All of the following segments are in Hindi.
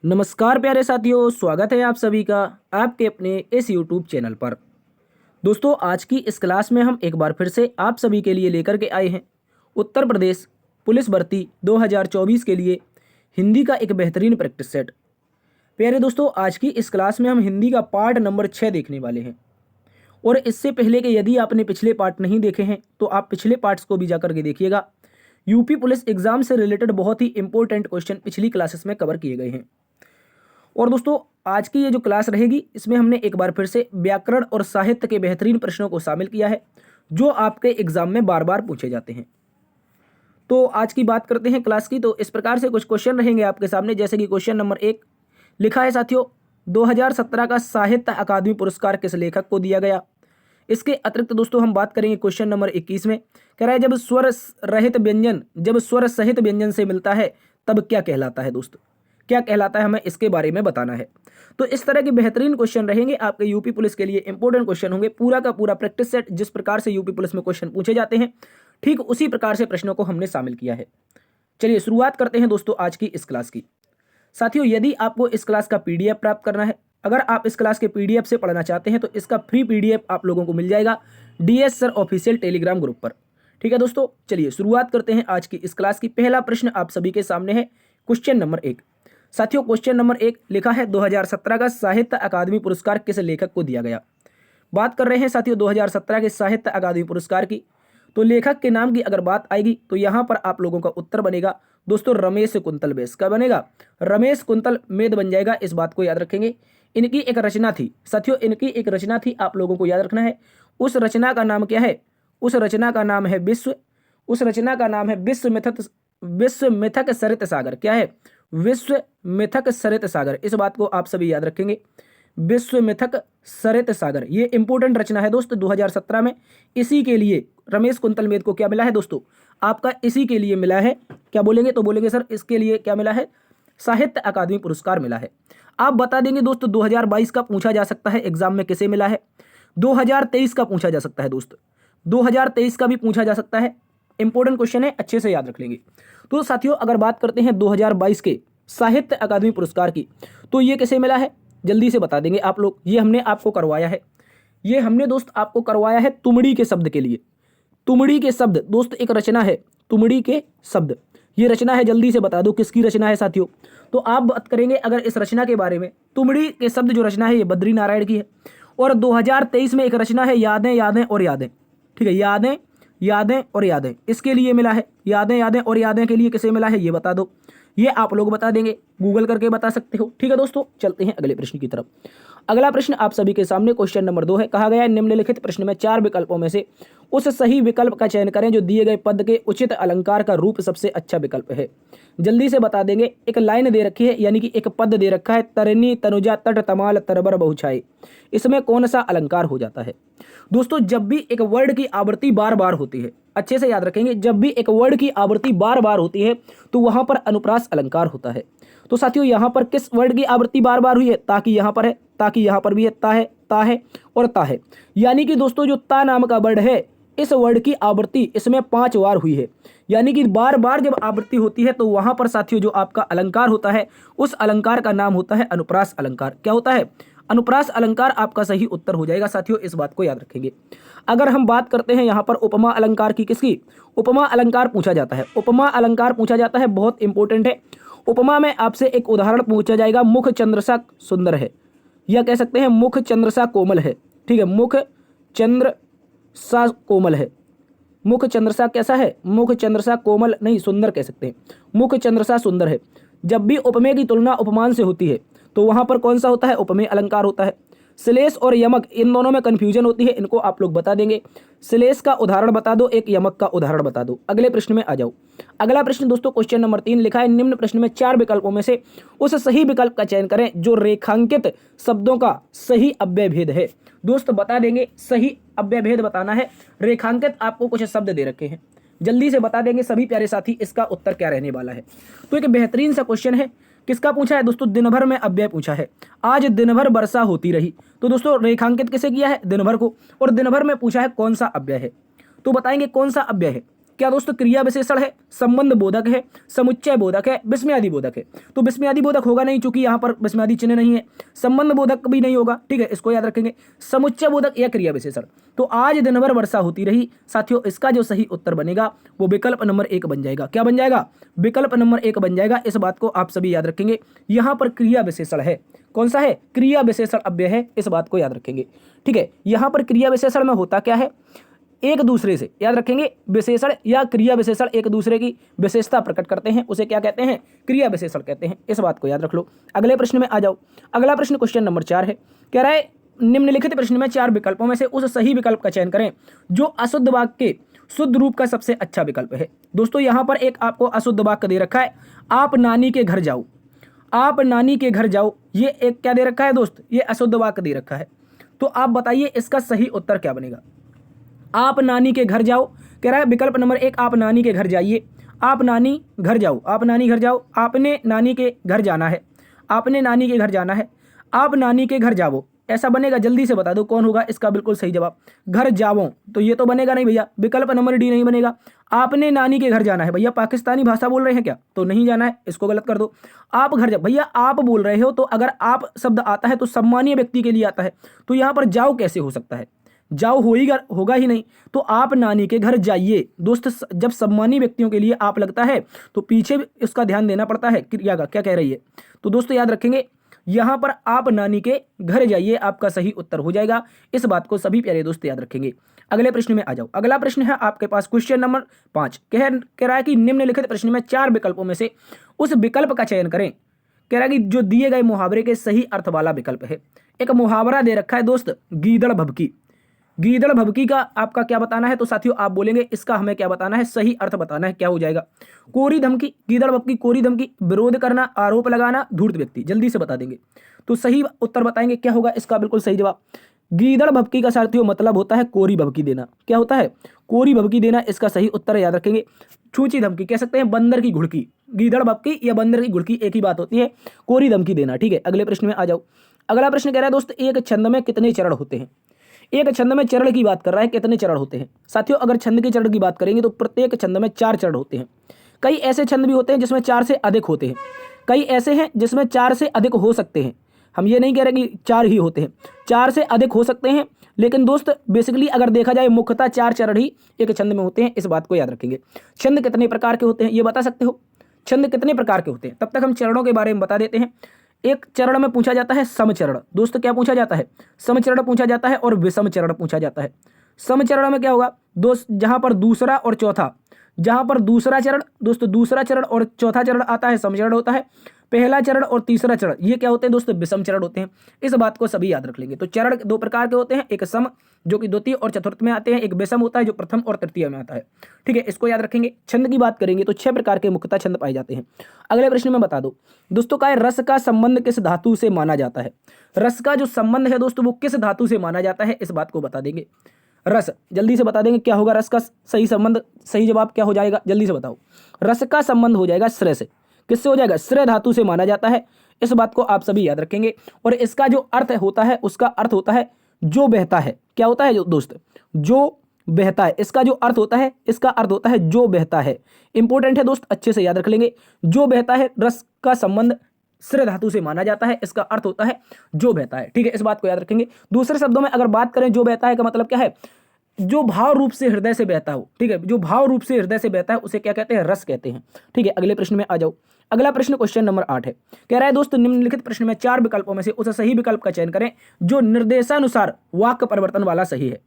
नमस्कार प्यारे साथियों, स्वागत है आप सभी का आपके अपने इस YouTube चैनल पर। दोस्तों, आज की इस क्लास में हम एक बार फिर से आप सभी के लिए लेकर के आए हैं उत्तर प्रदेश पुलिस भर्ती 2024 के लिए हिंदी का एक बेहतरीन प्रैक्टिस सेट। प्यारे दोस्तों, आज की इस क्लास में हम हिंदी का पार्ट नंबर 6 देखने वाले हैं। और इससे पहले कि यदि आपने पिछले पार्ट नहीं देखे हैं तो आप पिछले पार्ट्स को भी जाकर के देखिएगा। यूपी पुलिस एग्जाम से रिलेटेड बहुत ही इंपॉर्टेंट क्वेश्चन पिछली क्लासेस में कवर किए गए हैं। और दोस्तों, आज की ये जो क्लास रहेगी इसमें हमने एक बार फिर से व्याकरण और साहित्य के बेहतरीन प्रश्नों को शामिल किया है जो आपके एग्जाम में बार बार पूछे जाते हैं। तो आज की बात करते हैं क्लास की। तो इस प्रकार से कुछ क्वेश्चन रहेंगे आपके सामने, जैसे कि क्वेश्चन नंबर 1 लिखा है साथियों, 2017 का साहित्य अकादमी पुरस्कार किस लेखक को दिया गया। इसके अतिरिक्त दोस्तों हम बात करेंगे क्वेश्चन नंबर 21 में, कह रहा है जब स्वर सहित व्यंजन से मिलता है तब क्या कहलाता है। दोस्तों, क्या कहलाता है, हमें इसके बारे में बताना है। तो इस तरह के बेहतरीन क्वेश्चन रहेंगे आपके यूपी पुलिस के लिए, इंपॉर्टेंट क्वेश्चन होंगे। पूरा का पूरा प्रैक्टिस सेट जिस प्रकार से यूपी पुलिस में क्वेश्चन पूछे जाते हैं ठीक उसी प्रकार से प्रश्नों को हमने शामिल किया है। चलिए शुरुआत करते हैं दोस्तों आज की इस क्लास की। साथियों, यदि आपको इस क्लास का पीडीएफ प्राप्त करना है, अगर आप इस क्लास के पीडीएफ से पढ़ना चाहते हैं तो इसका फ्री पीडीएफ आप लोगों को मिल जाएगा DS sir official Telegram group पर। ठीक है दोस्तों, चलिए शुरुआत करते हैं आज की इस क्लास की। पहला प्रश्न आप सभी के सामने है, क्वेश्चन नंबर 1। साथियों, क्वेश्चन नंबर 1 लिखा है 2017 का साहित्य अकादमी पुरस्कार किस लेखक को दिया गया। बात कर रहे हैं साथियों 2017 के साहित्य अकादमी पुरस्कार की। तो लेखक के नाम की अगर बात आएगी तो यहाँ पर आप लोगों का उत्तर बनेगा दोस्तों रमेश कुंतल बेस का बनेगा, रमेश कुंतल मेद बन जाएगा। इस बात को याद रखेंगे। इनकी एक रचना थी साथियों, इनकी एक रचना थी, आप लोगों को याद रखना है। उस रचना का नाम क्या है, उस रचना का नाम है विश्व, उस रचना का नाम है विश्व मिथक सरित सागर। क्या है, विश्व मिथक सरित सागर। इस बात को आप सभी याद रखेंगे, विश्व मिथक सरित सागर। ये इंपॉर्टेंट रचना है दोस्तों 2017 में। इसी के लिए रमेश कुंतल मेद को क्या मिला है दोस्तों, आपका इसी के लिए मिला है। क्या बोलेंगे, तो बोलेंगे सर इसके लिए क्या मिला है, साहित्य अकादमी पुरस्कार मिला है। आप बता देंगे दोस्तों 2022 का पूछा जा सकता है एग्जाम में किसे मिला है, 2023 का पूछा जा सकता है दोस्त, 2023 का भी पूछा जा सकता है। इंपॉर्टेंट क्वेश्चन है, अच्छे से याद रख लेंगे। तो साथियों अगर बात करते हैं 2022 के साहित्य अकादमी पुरस्कार की, तो ये किसे मिला है जल्दी से बता देंगे आप लोग। ये हमने आपको करवाया है, ये हमने दोस्त आपको करवाया है तुमड़ी के शब्द के लिए। तुमड़ी के शब्द दोस्त एक रचना है, तुमड़ी के शब्द ये रचना है। जल्दी से बता दो किसकी रचना है साथियों। तो आप बात करेंगे अगर इस रचना के बारे में, तुमड़ी के शब्द जो रचना है ये बद्री नारायण की है। और 2023 में एक रचना है यादें यादें और यादें। ठीक है, यादें यादें और यादें इसके लिए मिला है। यादें यादें और यादें के लिए किसे मिला है ये बता दो। ये आप लोग बता देंगे, गूगल करके बता सकते हो। ठीक है दोस्तों, चलते हैं अगले प्रश्न की तरफ। अगला प्रश्न आप सभी के सामने क्वेश्चन नंबर 2 है। कहा गया है निम्नलिखित प्रश्न में 4 विकल्पों में से उस सही विकल्प का चयन करें जो दिए गए पद के उचित अलंकार का रूप सबसे अच्छा विकल्प है। जल्दी से बता देंगे। एक लाइन दे रखी है, यानी कि एक पद दे रखा है, तरनी तनुजा तट तमाल तरबर बहुछाई। इसमें कौन सा अलंकार हो जाता है दोस्तों। जब भी एक वर्ड की आवृत्ति बार बार होती है, अच्छे से याद रखेंगे, जब भी एक वर्ड की आवृत्ति बार बार होती है तो वहां पर अनुप्रास अलंकार होता है। तो साथियों यहां पर किस वर्ड की आवृत्ति बार बार हुई है, ताकि यहां पर है, ताकि यहां पर भी है, ता है और ता है। यानी कि दोस्तों जो ता नाम का वर्ड है, इस वर्ड की आवृत्ति इसमें 5 बार हुई है। यानी कि बार बार जब आवृत्ति होती है तो वहां पर साथियों जो आपका अलंकार होता है उस अलंकार का नाम होता है अनुप्रास अलंकार। क्या होता है, अनुप्रास अलंकार आपका सही उत्तर हो जाएगा साथियों, इस बात को याद रखेंगे। अगर हम बात करते हैं यहाँ पर उपमा अलंकार की, किसकी, उपमा अलंकार पूछा जाता है, उपमा अलंकार पूछा जाता है, बहुत इंपॉर्टेंट है। उपमा में आपसे एक उदाहरण पूछा जाएगा, मुख चंद्रसा सुंदर है, या कह सकते हैं मुख चंद्रसा कोमल है। ठीक है, मुख चंद्र सा कोमल है, मुख चंद्रसा कैसा है, मुख चंद्रसा कोमल नहीं सुंदर कह सकते हैं, मुख चंद्रसा सुंदर है। जब भी उपमेय की तुलना उपमान से होती है तो वहां पर कौन सा होता है, उपमेय अलंकार होता है। श्लेष और यमक इन दोनों में कंफ्यूजन होती है, इनको आप लोग बता देंगे। श्लेष का उदाहरण बता दो, एक यमक का उदाहरण बता दो। अगले प्रश्न में आ जाओ। अगला प्रश्न दोस्तों क्वेश्चन नंबर 3 लिखा है निम्न प्रश्न में 4 विकल्पों में से उस सही विकल्प का चयन करें जो रेखांकित शब्दों का सही अव्यय भेद है। दोस्त बता देंगे, सही अव्यय भेद बताना है। रेखांकित आपको कुछ शब्द दे रखे हैं, जल्दी से बता देंगे सभी प्यारे साथी इसका उत्तर क्या रहने वाला है। तो एक बेहतरीन सा क्वेश्चन है, किसका पूछा है दोस्तों, दिन भर में अव्यय पूछा है। आज दिन भर वर्षा होती रही, तो दोस्तों रेखांकित किसे किया है, दिन भर को, और दिन भर में पूछा है कौन सा अव्यय है। तो बताएंगे कौन सा अव्यय है, क्या दोस्तों क्रिया विशेषण है, संबंध बोधक है, समुच्चय बोधक है, विस्मयादि बोधक है? तो विस्मयादि बोधक होगा नहीं, चूंकि यहाँ पर विस्मयादि चिन्ह नहीं है। संबंध बोधक भी नहीं होगा, ठीक है, इसको याद रखेंगे। समुच्चय बोधक या क्रिया विशेषण। तो आज दिन भर वर्षा होती रही साथियों, इसका जो सही उत्तर बनेगा वो विकल्प नंबर 1 बन जाएगा। क्या बन जाएगा? विकल्प नंबर 1 बन जाएगा। इस बात को आप सभी याद रखेंगे। यहाँ पर क्रिया विशेषण है, कौन सा है? क्रिया विशेषण अव्यय है, इस बात को याद रखेंगे, ठीक है। यहाँ पर क्रिया विशेषण में होता क्या है, एक दूसरे से, याद रखेंगे, विशेषण या क्रिया विशेषण एक दूसरे की विशेषता प्रकट करते हैं, उसे क्या कहते हैं? क्रिया विशेषण कहते हैं, इस बात को याद रख लो। अगले प्रश्न में आ जाओ। अगला प्रश्न क्वेश्चन नंबर 4 है, कह रहा है निम्नलिखित प्रश्न में 4 विकल्पों में से उस सही विकल्प का चयन करें जो अशुद्ध वाक्य के शुद्ध रूप का सबसे अच्छा विकल्प है। दोस्तों यहाँ पर एक आपको अशुद्ध वाक्य दे रखा है, आप नानी के घर जाओ, आप नानी के घर जाओ, ये एक क्या दे रखा है दोस्त? ये अशुद्ध वाक्य दे रखा है। तो आप बताइए इसका सही उत्तर क्या बनेगा? आप नानी के घर जाओ, कह रहा है विकल्प नंबर 1, आप नानी के घर जाइए, आप नानी घर जाओ, आप नानी घर जाओ, आपने नानी के घर जाना है, आपने नानी के घर जाना है, आप नानी के घर जाओ, ऐसा बनेगा? जल्दी से बता दो कौन होगा इसका बिल्कुल सही जवाब। घर जाओ, तो ये तो बनेगा नहीं भैया, विकल्प नंबर डी नहीं बनेगा। आपने नानी के घर जाना है, भैया पाकिस्तानी भाषा बोल रहे हैं क्या? तो नहीं जाना है, इसको गलत कर दो। आप घर जाओ, भैया आप बोल रहे हो, तो अगर आप शब्द आता है तो सम्मानीय व्यक्ति के लिए आता है, तो यहाँ पर जाओ कैसे हो सकता है? जाओ होगा ही नहीं। तो आप नानी के घर जाइए। दोस्त जब सम्मानीय व्यक्तियों के लिए आप लगता है तो पीछे उसका ध्यान देना पड़ता है क्रिया का, क्या कह रही है। तो दोस्तों याद रखेंगे, यहाँ पर आप नानी के घर जाइए आपका सही उत्तर हो जाएगा। इस बात को सभी प्यारे दोस्त याद रखेंगे। अगले प्रश्न में आ जाओ। अगला प्रश्न है आपके पास क्वेश्चन नंबर 5, कह रहा है कि निम्नलिखित प्रश्न में 4 विकल्पों में से उस विकल्प का चयन करें। कह रहा है कि जो दिए गए मुहावरे के सही अर्थ वाला विकल्प है। एक मुहावरा दे रखा है दोस्त, गीदड़ भभकी। गीदड़ भभकी का आपका क्या बताना है? तो साथियों आप बोलेंगे इसका हमें क्या बताना है, सही अर्थ बताना है, क्या हो जाएगा? कोरी धमकी, गीदड़ भभकी, कोरी धमकी, विरोध करना, आरोप लगाना, धूर्त व्यक्ति। जल्दी से बता देंगे तो सही उत्तर बताएंगे क्या होगा इसका बिल्कुल सही जवाब। गीदड़ भभकी का साथियों मतलब होता है कोरी भभकी देना। क्या होता है? कोरी भभकी देना, इसका सही उत्तर याद रखेंगे। छूची धमकी कह सकते हैं, बंदर की घुड़की। गीदड़ भभकी या बंदर की घुड़की एक ही बात होती है, कोरी धमकी देना, ठीक है। अगले प्रश्न में आ जाओ। अगला प्रश्न कह रहा है दोस्त, एक छंद में कितने चरण होते हैं? एक छंद में चरण की बात कर रहा है, कितने चरण होते हैं? साथियों अगर छंद के चरण की बात करेंगे तो प्रत्येक छंद में 4 चरण होते हैं। कई ऐसे छंद भी होते हैं जिसमें 4 से अधिक होते हैं, कई ऐसे हैं जिसमें 4 से अधिक हो सकते हैं। हम ये नहीं कह रहे कि 4 ही होते हैं, 4 से अधिक हो सकते हैं, लेकिन दोस्त बेसिकली अगर देखा जाए मुख्यतः 4 चरण ही एक छंद में होते हैं, इस बात को याद रखेंगे। छंद कितने प्रकार के होते हैं ये बता सकते हो? छंद कितने प्रकार के होते हैं? तब तक हम चरणों के बारे में बता देते हैं। एक चरण में पूछा जाता है समचरण। दोस्त क्या पूछा जाता है? समचरण पूछा जाता है और विषम चरण पूछा जाता है। समचरण में क्या होगा दोस्त? जहां पर दूसरा और चौथा, जहां पर दूसरा चरण दोस्त, दूसरा चरण और चौथा चरण आता है समचरण होता है। पहला चरण और तीसरा चरण ये क्या होते हैं दोस्त? विषम चरण होते हैं। इस बात को सभी याद रख लेंगे। तो चरण 2 प्रकार के होते हैं, एक सम जो कि द्वितीय और चतुर्थ में आते हैं, एक विषम होता है जो प्रथम और तृतीय में आता है, ठीक है। इसको याद रखेंगे। छंद की बात करेंगे तो 6 प्रकार के मुख्यतः छंद पाए जाते हैं। अगले प्रश्न में बता दो दोस्तों, का रस का संबंध किस धातु से माना जाता है? रस का जो संबंध है दोस्तों वो किस धातु से माना जाता है, इस बात को बता देंगे। रस, जल्दी से बता देंगे क्या होगा रस का सही संबंध, सही जवाब क्या हो जाएगा? जल्दी से बताओ। रस का संबंध हो जाएगा श्रेय से। किससे हो जाएगा? श्रेय धातु से माना जाता है। इस बात को आप सभी याद रखेंगे। और इसका जो अर्थ होता है उसका अर्थ होता है जो बहता है। क्या होता है दोस्त? जो बहता है। इसका जो अर्थ होता है, इसका अर्थ होता है जो बहता है। इंपॉर्टेंट है दोस्त, अच्छे से याद रख लेंगे। जो बहता है, रस का संबंध श्रेय धातु से माना जाता है, इसका अर्थ होता है जो बहता है, ठीक है। इस बात को याद रखेंगे। दूसरे शब्दों में अगर बात करें जो बहता है का मतलब क्या है? जो भाव रूप से हृदय से बहता हो, ठीक है। जो भाव रूप से हृदय से बहता है उसे क्या कहते हैं? रस कहते हैं, ठीक है। अगले प्रश्न में आ जाओ। अगला प्रश्न क्वेश्चन नंबर 8 है, कह रहा है दोस्तों निम्नलिखित प्रश्न में 4 विकल्पों में से उस सही विकल्प का चयन करें जो निर्देशानुसार वाक्य परिवर्तन वाला सही है।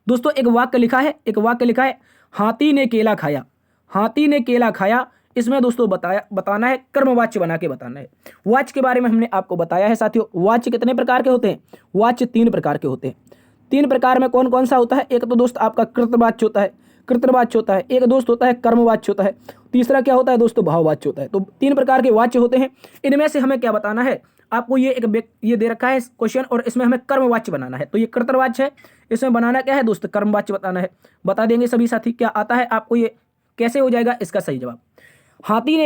दोस्तों एक वाक्य लिखा है, हाथी ने केला खाया। हाथी ने केला खाया, इसमें दोस्तों बताना है, कर्मवाच्य बना के बताना है। वाच्य के बारे में हमने आपको बताया है साथियों। वाच्य कितने प्रकार के होते हैं? वाच्य 3 प्रकार के होते हैं। 3 प्रकार में कौन कौन सा होता है? एक तो दोस्त आपका कृतवाच्य होता है, एक दोस्त होता है कर्मवाच्य होता है, तीसरा क्या होता है दोस्तों? भाववाच्य होता है। तो 3 प्रकार के वाच्य होते हैं। इनमें से हमें क्या बताना है? आपको ये दे रखा है क्वेश्चन और इसमें हमें कर्मवाच्य बनाना है। तो ये कृतवाच्य है, इसमें बनाना क्या है दोस्त? कर्मवाच्य बताना है। बता देंगे सभी साथी क्या आता है आपको, ये कैसे हो जाएगा इसका सही जवाब? हाथी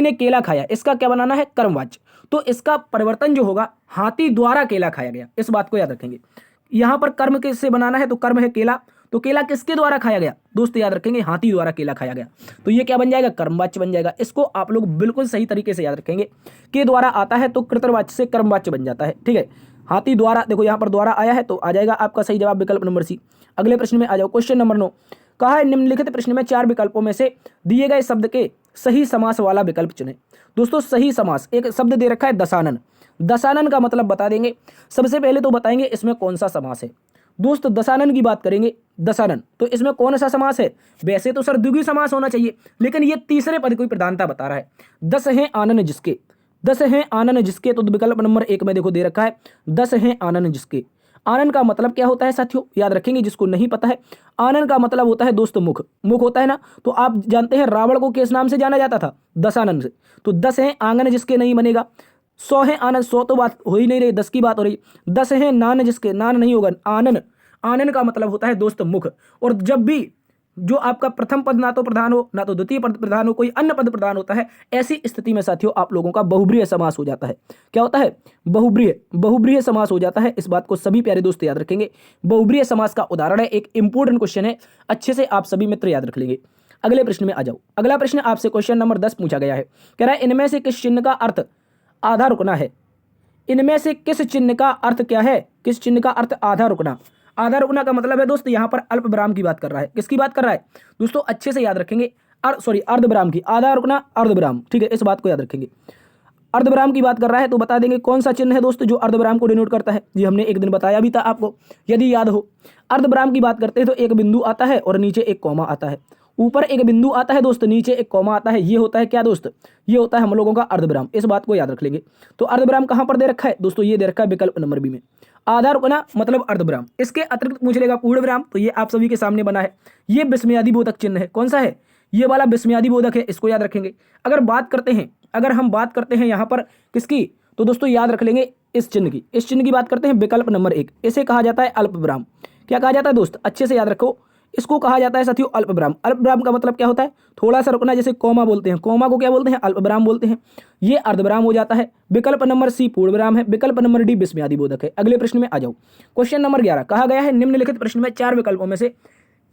ने केला खाया, इसका क्या बनाना है? कर्मवाच्य। तो इसका परिवर्तन जो होगा, हाथी द्वारा केला खाया गया, इस बात को याद रखेंगे। यहां पर कर्म किससे बनाना है? तो कर्म है केला, तो केला किसके द्वारा खाया गया? दोस्त याद रखेंगे, हाथी द्वारा केला खाया गया। तो ये क्या बन जाएगा? कर्मवाच्य बन जाएगा। इसको आप लोग बिल्कुल सही तरीके से याद रखेंगे। के द्वारा आता है तो कृतवाच्य से कर्मवाच्य बन जाता है, ठीक है। हाथी द्वारा, देखो यहाँ पर द्वारा आया है तो आ जाएगा आपका सही जवाब विकल्प नंबर सी। अगले प्रश्न में आ जाओ। क्वेश्चन नंबर 9 कहा है निम्नलिखित प्रश्न में 4 विकल्पों में से दिए गए शब्द के सही समास वाला विकल्प चुनें। दोस्तों सही समास, एक शब्द दे रखा है दशानन। दशानन का मतलब बता देंगे। सबसे पहले तो बताएंगे इसमें कौन सा समास है। दोस्त दशानन की बात करेंगे, दशानन, तो इसमें कौन सा समास है? वैसे तो सर द्विगुणी समास होना चाहिए, लेकिन ये तीसरे पद की प्रधानता बता रहा है। 10 हैं आनन जिसके, 10 हैं आनन जिसके, तो विकल्प नंबर 1 में देखो दे रखा है 10 हैं आनन जिसके। आनन का मतलब क्या होता है साथियों? याद रखेंगे, जिसको नहीं पता है, आनन का मतलब होता है दोस्त मुख। मुख होता है ना, तो आप जानते हैं रावण को किस नाम से जाना जाता था? दशानन से। तो 10 हैं आंगन जिसके नहीं बनेगा। 100 हैं आनन, 100 तो बात हो ही नहीं रही, 10 की बात हो रही। 10 हैं नान जिसके, नान नहीं होगा, आनन। आनन का मतलब होता है दोस्त मुख। और जब भी जो आपका प्रथम पद ना तो प्रधान हो ना तो द्वितीय पद प्रधान हो, कोई अन्य पद प्रधान होता है, ऐसी स्थिति में साथियों आप लोगों का बहुब्रीहि समास हो जाता है। क्या होता है? बहुब्रीहि समास हो जाता है। इस बात को सभी प्यारे दोस्त याद रखेंगे। बहुब्रीहि समास का उदाहरण है, एक इंपॉर्टेंट क्वेश्चन है, अच्छे से आप सभी मित्र याद रख लेंगे। अगले प्रश्न में आ जाओ। अगला प्रश्न आपसे क्वेश्चन नंबर 10 पूछा गया है। कह रहा है इनमें से किस चिन्ह का अर्थ आधा रुकना है? इनमें से किस चिन्ह का अर्थ क्या है? किस चिन्ह का अर्थ आधा रुकना? आधा रुकना का मतलब है दोस्त यहाँ पर अल्प विराम की बात कर रहा है। किसकी बात कर रहा है दोस्तों? अच्छे से याद रखेंगे, अर्ध विराम की। आधा रुकना अर्ध विराम, ठीक है, इस बात को याद रखेंगे। अर्ध विराम की बात कर रहा है तो बता देंगे कौन सा चिन्ह है दोस्त जो अर्ध विराम को डिनोट करता है। ये हमने एक दिन बताया भी था आपको, यदि याद हो। अर्ध विराम की बात करते हैं तो एक बिंदु आता है और नीचे एक कॉमा आता है। ऊपर एक बिंदु आता है दोस्त, नीचे एक कॉमा आता है। ये होता है क्या दोस्त? ये होता है हम लोगों का अर्धविराम। इस बात को याद रख लेंगे। तो अर्धविराम कहां पर दे रखा है दोस्तों? ये दे रखा है विकल्प नंबर बी में। आधा रुकना मतलब अर्धविराम। इसके अतिरिक्त पूछ लेगा पूर्ण विराम, तो ये आप सभी के सामने बना है। ये विस्मयादि बोधक चिन्ह है। कौन सा है? ये वाला विस्मयादि बोधक है, इसको याद रखेंगे। अगर हम बात करते हैं यहाँ पर किसकी, तो दोस्तों याद रख लेंगे इस चिन्ह की। इस चिन्ह की बात करते हैं विकल्प नंबर 1। इसे कहा जाता है अल्प विराम। क्या कहा जाता है दोस्त? अच्छे से याद रखो, इसको कहा जाता है साथियों अल्प विराम। अल्प विराम का मतलब क्या होता है? थोड़ा सा रुकना, जैसे कॉमा बोलते हैं। कॉमा को क्या बोलते हैं? अल्प विराम बोलते हैं। ये अर्धविराम हो जाता है। विकल्प नंबर सी पूर्ण विराम है। विकल्प नंबर डी विस्मयादि बोधक है। अगले प्रश्न में आ जाओ। क्वेश्चन नंबर 11 कहा गया है निम्नलिखित प्रश्न में 4 विकल्पों में से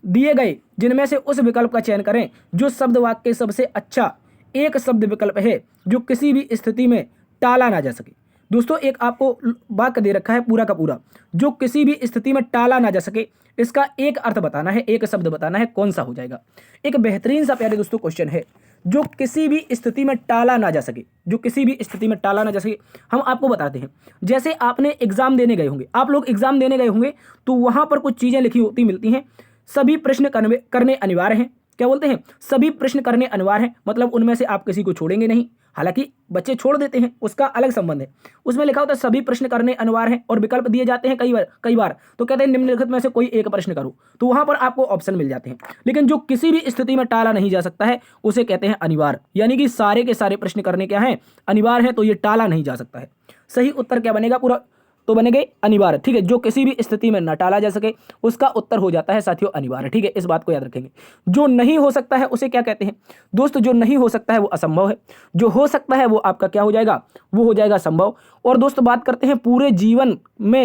दिए गए जिनमें से उस विकल्प का चयन करें जो शब्द वाक्य के सबसे अच्छा एक शब्द विकल्प है जो किसी भी स्थिति में टाला ना जा सके। दोस्तों एक आपको वाक्य दे रखा है पूरा का पूरा, जो किसी भी स्थिति में टाला ना जा सके। इसका एक अर्थ बताना है, एक शब्द बताना है, कौन सा हो जाएगा? एक बेहतरीन सा प्यारे दोस्तों क्वेश्चन है, जो किसी भी स्थिति में टाला ना जा सके। जो किसी भी स्थिति में टाला ना जा सके, हम आपको बताते हैं। जैसे आपने एग्जाम देने गए होंगे, आप लोग एग्जाम देने गए होंगे तो वहां पर कुछ चीजें लिखी होती मिलती हैं। सभी प्रश्न करने अनिवार्य हैं। क्या बोलते हैं? सभी प्रश्न करने अनिवार्य हैं, मतलब उनमें से आप किसी को छोड़ेंगे नहीं। हालांकि बच्चे छोड़ देते हैं, उसका अलग संबंध है। उसमें लिखा होता है सभी प्रश्न करने अनिवार्य हैं और विकल्प दिए जाते हैं कई बार तो कहते हैं निम्नलिखित में से कोई एक प्रश्न करो, तो वहां पर आपको ऑप्शन मिल जाते हैं। लेकिन जो किसी भी स्थिति में टाला नहीं जा सकता है उसे कहते हैं अनिवार्य, यानी कि सारे के सारे प्रश्न करने क्या है? अनिवार्य है, तो ये टाला नहीं जा सकता है। सही उत्तर क्या बनेगा पूरा? तो बनेंगे अनिवार्य, ठीक है। जो किसी भी स्थिति में न टाला जा सके उसका उत्तर हो जाता है साथियों अनिवार्य, ठीक है। इस बात को याद रखेंगे। जो नहीं हो सकता है उसे क्या कहते हैं दोस्तों? जो नहीं हो सकता है वो असंभव है। जो हो सकता है वो आपका क्या हो जाएगा? वो हो जाएगा संभव। और दोस्त बात करते हैं पूरे जीवन में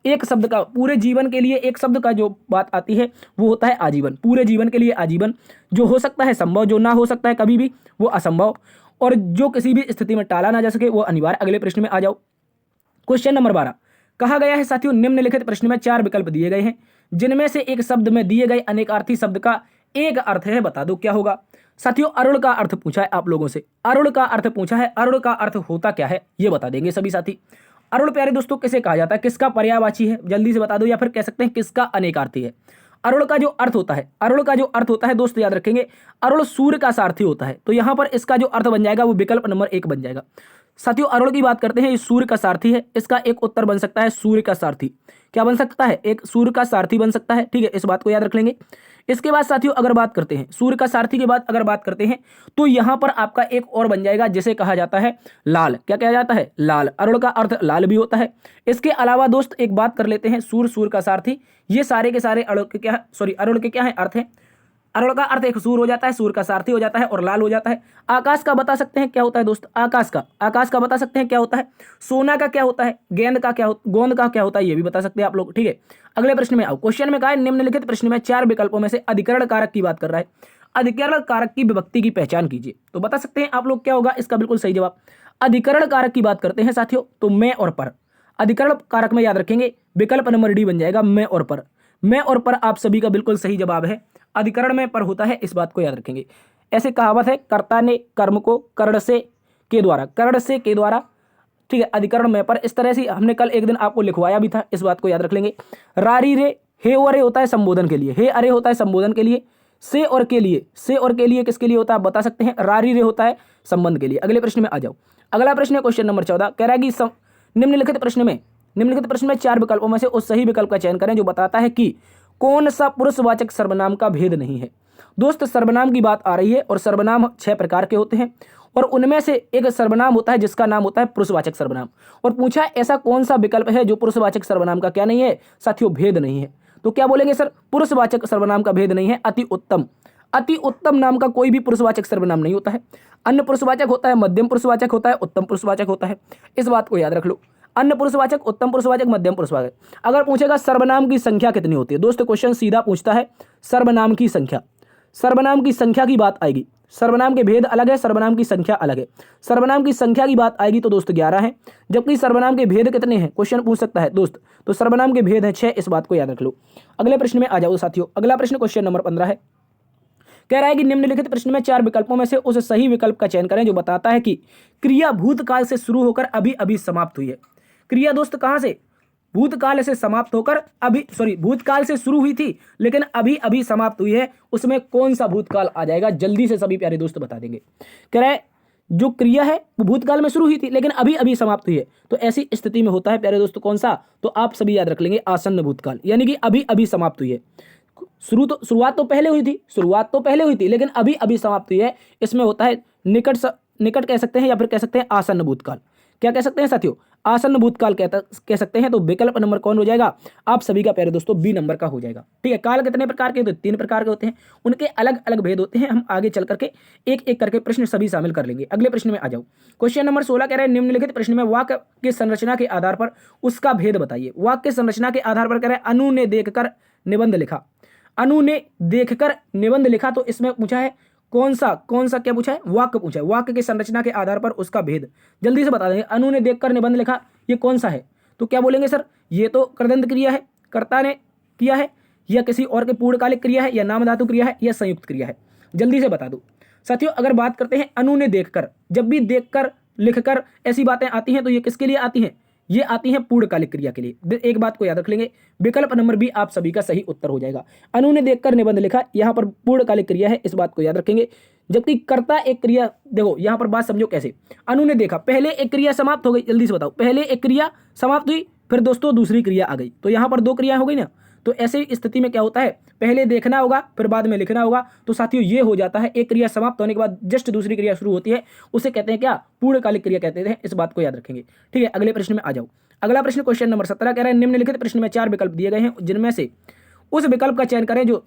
एक शब्द का, पूरे जीवन के लिए एक शब्द का जो बात आती है वो होता है आजीवन। पूरे जीवन के लिए आजीवन। जो हो सकता है संभव, जो ना हो सकता है कभी भी वो असंभव, और जो किसी भी स्थिति में टाला ना जा सके वो अनिवार्य। अगले प्रश्न में आ जाओ। क्वेश्चन नंबर 12 कहा गया है साथियों निम्नलिखित प्रश्न में 4 विकल्प दिए गए हैं जिनमें से एक शब्द में दिए गए अनेकार्थी शब्द का एक अर्थ है, बता दो क्या होगा। साथियों अरुण का अर्थ पूछा है आप लोगों से। अरुण का अर्थ पूछा है। अरुण का अर्थ होता क्या है ये बता देंगे सभी साथी। अरुण प्यारे दोस्तों किसे कहा जाता है? किसका पर्यायवाची है? जल्दी से बता दो, या फिर कह सकते हैं किसका अनेकार्थी है। अरुण का जो अर्थ होता है, अरुण का जो अर्थ होता है दोस्त याद रखेंगे, अरुण सूर्य का सारथी होता है। तो यहां पर इसका जो अर्थ बन जाएगा वो विकल्प नंबर 1 बन जाएगा। साथियों अरुण की बात करते हैं, ये सूर्य का सारथी है। इसका एक उत्तर बन सकता है सूर्य का सारथी। क्या बन सकता है? एक सूर्य का सारथी बन सकता है, ठीक है। इस बात को याद रख लेंगे। इसके बाद साथियों अगर बात करते हैं सूर्य का सारथी के बाद अगर बात करते हैं तो यहां पर आपका एक और बन जाएगा जिसे कहा जाता है लाल। क्या कहा जाता है? लाल। अरुण का अर्थ लाल भी होता है। इसके अलावा दोस्त एक बात कर लेते हैं, सूर्य का सारथी, ये सारे के सारे अरुण के क्या है अर्थ है। अरुण का अर्थ एक सूर हो जाता है, सूर का सारथी हो जाता है और लाल हो जाता है। आकाश का बता सकते हैं क्या होता है दोस्त, आकाश का बता सकते हैं क्या होता है। सोना का क्या होता है, गोंद का क्या होता है, ये भी बता सकते हैं आप लोग, ठीक है। अगले प्रश्न में आओ। क्वेश्चन में कहा है निम्नलिखित प्रश्न में 4 विकल्पों में से अधिकरण कारक की बात कर रहा है, अधिकरण कारक की विभक्ति की पहचान कीजिए। तो बता सकते हैं आप लोग क्या होगा इसका बिल्कुल सही जवाब। अधिकरण कारक की बात करते हैं साथियों, तो मैं और पर। अधिकरण कारक में याद रखेंगे विकल्प नंबर डी बन जाएगा मैं और पर। मैं और पर आप सभी का बिल्कुल सही जवाब है। अधिकरण में पर होता है, इस बात को याद रखेंगे। ऐसे कहावत है, कर्ता ने कर्म को कर्ण से के द्वारा, ठीक है, अधिकरण में पर। इस तरह से हमने कल एक दिन आपको लिखवाया भी था, इस बात को याद रख लेंगे। रारी रे, हे और अरे होता है संबोधन के लिए, हे अरे होता है संबोधन के लिए। से और के लिए किसके लिए होता है आप बता सकते हैं। रारी रे होता है संबंध के लिए। अगले प्रश्न में आ जाओ। अगला प्रश्न है क्वेश्चन नंबर 14, कह रहा है कि निम्नलिखित प्रश्न में 4 विकल्पों में से उस सही विकल्प का चयन करें जो बताता है कि कौन सा पुरुषवाचक सर्वनाम का भेद नहीं है। दोस्त सर्वनाम की बात आ रही है और सर्वनाम 6 प्रकार के होते हैं और उनमें से एक सर्वनाम होता है जिसका नाम होता है पुरुषवाचक सर्वनाम। और पूछा ऐसा कौन सा विकल्प है जो पुरुषवाचक सर्वनाम का क्या नहीं है साथियों, भेद नहीं है। तो क्या बोलेंगे सर, पुरुषवाचक सर्वनाम का भेद नहीं है। अति उत्तम, अति उत्तम नाम का कोई भी पुरुषवाचक सर्वनाम नहीं होता है। अन्य पुरुषवाचक होता है, मध्यम पुरुषवाचक होता है, उत्तम पुरुषवाचक होता है। इस बात को याद रख लो। अन्य पुरुषवाचक, उत्तम पुरुषवाचक, मध्यम पुरुषवाचक। अगर पूछेगा सर्वनाम की संख्या कितनी होती है, दोस्तों क्वेश्चन सीधा पूछता है सर्वनाम की संख्या। सर्वनाम की संख्या की बात आएगी, सर्वनाम के भेद अलग है, सर्वनाम की संख्या अलग है। सर्वनाम की संख्या की बात आएगी तो दोस्त 11 है, जबकि सर्वनाम के भेद कितने हैं क्वेश्चन पूछ सकता है दोस्त, तो सर्वनाम के भेद है 6। इस बात को याद रख लो। अगले प्रश्न में आ जाओ साथियों। अगला प्रश्न क्वेश्चन नंबर 15 है, कह रहा है कि निम्नलिखित प्रश्न में 4 विकल्पों में से उस सही विकल्प का चयन करें जो बताता है कि क्रिया भूतकाल से शुरू होकर अभी अभी समाप्त हुई है। क्रिया दोस्त कहां से, भूतकाल से समाप्त होकर भूतकाल से शुरू हुई थी लेकिन अभी अभी समाप्त हुई है, उसमें कौन सा भूतकाल आ जाएगा, जल्दी से सभी प्यारे दोस्त बता देंगे। कह रहा है जो क्रिया है वो भूतकाल में शुरू हुई थी लेकिन अभी अभी समाप्त हुई है, तो ऐसी स्थिति में होता है प्यारे दोस्तों कौन सा, तो आप सभी याद रख लेंगे आसन्न भूतकाल, यानी कि अभी अभी समाप्त हुई है। शुरुआत तो पहले हुई थी लेकिन अभी अभी समाप्त हुई है, इसमें होता है निकट कह सकते हैं या फिर कह सकते हैं आसन्न भूतकाल। क्या कह सकते हैं साथियों, आसन्न भूतकाल कह सकते हैं। तो विकल्प नंबर कौन हो जाएगा आप सभी का प्यारे दोस्तों, बी नंबर का हो जाएगा। ठीक है, काल कितने प्रकार के, तो 3 प्रकार के होते हैं, उनके अलग अलग भेद होते हैं। हम आगे चल करके एक एक करके प्रश्न सभी शामिल कर लेंगे। अगले प्रश्न में आ जाओ। क्वेश्चन नंबर 16 कह रहे हैं निम्नलिखित प्रश्न में वाक्य की संरचना के आधार पर उसका भेद बताइए। वाक्य संरचना के आधार पर कह रहे हैं अनु ने देखकर निबंध लिखा, अनु ने देखकर निबंध लिखा, तो इसमें पूछा है कौन सा क्या पूछा है, वाक्य पूछा है। वाक्य की संरचना के आधार पर उसका भेद जल्दी से बता देंगे। अनु ने देखकर निबंध लिखा, ये कौन सा है, तो क्या बोलेंगे सर, ये तो कृदंत क्रिया है, कर्ता ने किया है, या किसी और के पूर्णकालिक क्रिया है, या नाम धातु क्रिया है, या संयुक्त क्रिया है, जल्दी से बता दो साथियों। अगर बात करते हैं अनु ने देखकर, जब भी देखकर लिखकर ऐसी बातें आती हैं तो ये किसके लिए आती हैं, ये आती हैं पूर्णकालिक क्रिया के लिए। एक बात को याद रख लेंगे, विकल्प नंबर बी आप सभी का सही उत्तर हो जाएगा। अनु ने देखकर निबंध लिखा, यहाँ पर पूर्णकालिक क्रिया है, इस बात को याद रखेंगे। जबकि कर्ता एक क्रिया, देखो यहाँ पर बात समझो कैसे, अनु ने देखा, पहले एक क्रिया समाप्त हो गई, जल्दी से बताओ, पहले एक क्रिया समाप्त हुई फिर दोस्तों दूसरी क्रिया आ गई, तो यहाँ पर 2 क्रिया हो गई ना। तो ऐसे स्थिति में क्या होता है, पहले देखना होगा फिर बाद में लिखना होगा, तो साथियों ये हो जाता है। एक क्रिया समाप्त होने के बाद जस्ट दूसरी क्रिया शुरू होती है, उसे कहते हैं क्या, पूर्णकालिक क्रिया कहते हैं। इस बात को याद रखेंगे। ठीक है, अगले प्रश्न में आ जाओ। अगला प्रश्न क्वेश्चन नंबर 17 कह रहा है निम्नलिखित प्रश्न में 4 विकल्प दिए गए हैं जिनमें से उस विकल्प का चयन करें जो